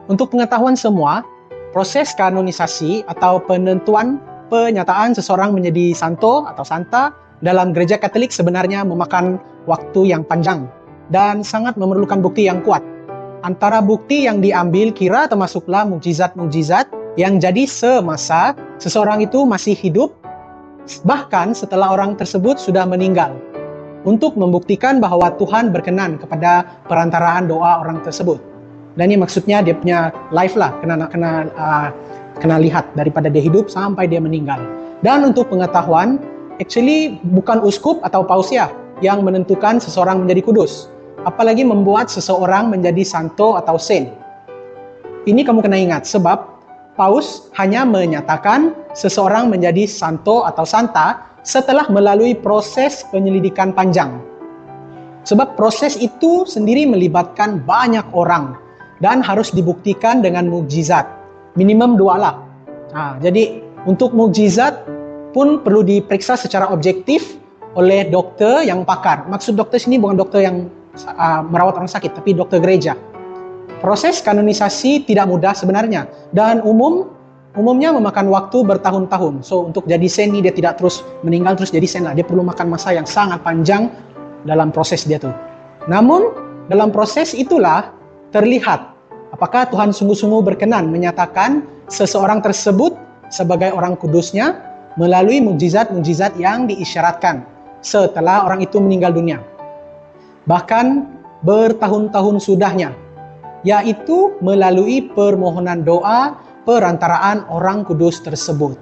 Untuk pengetahuan semua, proses kanonisasi atau penentuan penyataan seseorang menjadi santo atau santa dalam gereja Katolik sebenarnya memakan waktu yang panjang dan sangat memerlukan bukti yang kuat. Antara bukti yang diambil kira termasuklah mukjizat-mukjizat yang jadi semasa seseorang itu masih hidup, bahkan setelah orang tersebut sudah meninggal, untuk membuktikan bahwa Tuhan berkenan kepada perantaraan doa orang tersebut. Dan ini maksudnya dia punya life lah, kena lihat daripada dia hidup sampai dia meninggal. Dan untuk pengetahuan, actually bukan uskup atau paus ya yang menentukan seseorang menjadi kudus, apalagi membuat seseorang menjadi santo atau saint. Ini kamu kena ingat, sebab paus hanya menyatakan seseorang menjadi santo atau santa setelah melalui proses penyelidikan panjang. Sebab proses itu sendiri melibatkan banyak orang dan harus dibuktikan dengan mukjizat. Minimum 2 lah. Jadi untuk mukjizat pun perlu diperiksa secara objektif oleh dokter yang pakar. Maksud dokter sini bukan dokter yang merawat orang sakit, tapi dokter gereja. Proses kanonisasi tidak mudah sebenarnya, dan umumnya memakan waktu bertahun-tahun. So untuk jadi saint ini dia tidak terus meninggal terus jadi saint lah. Dia perlu makan masa yang sangat panjang dalam proses dia tuh. Namun dalam proses itulah terlihat apakah Tuhan sungguh-sungguh berkenan menyatakan seseorang tersebut sebagai orang kudusnya melalui mukjizat-mukjizat yang diisyaratkan setelah orang itu meninggal dunia. Bahkan bertahun-tahun sudahnya, yaitu melalui permohonan doa perantaraan orang kudus tersebut.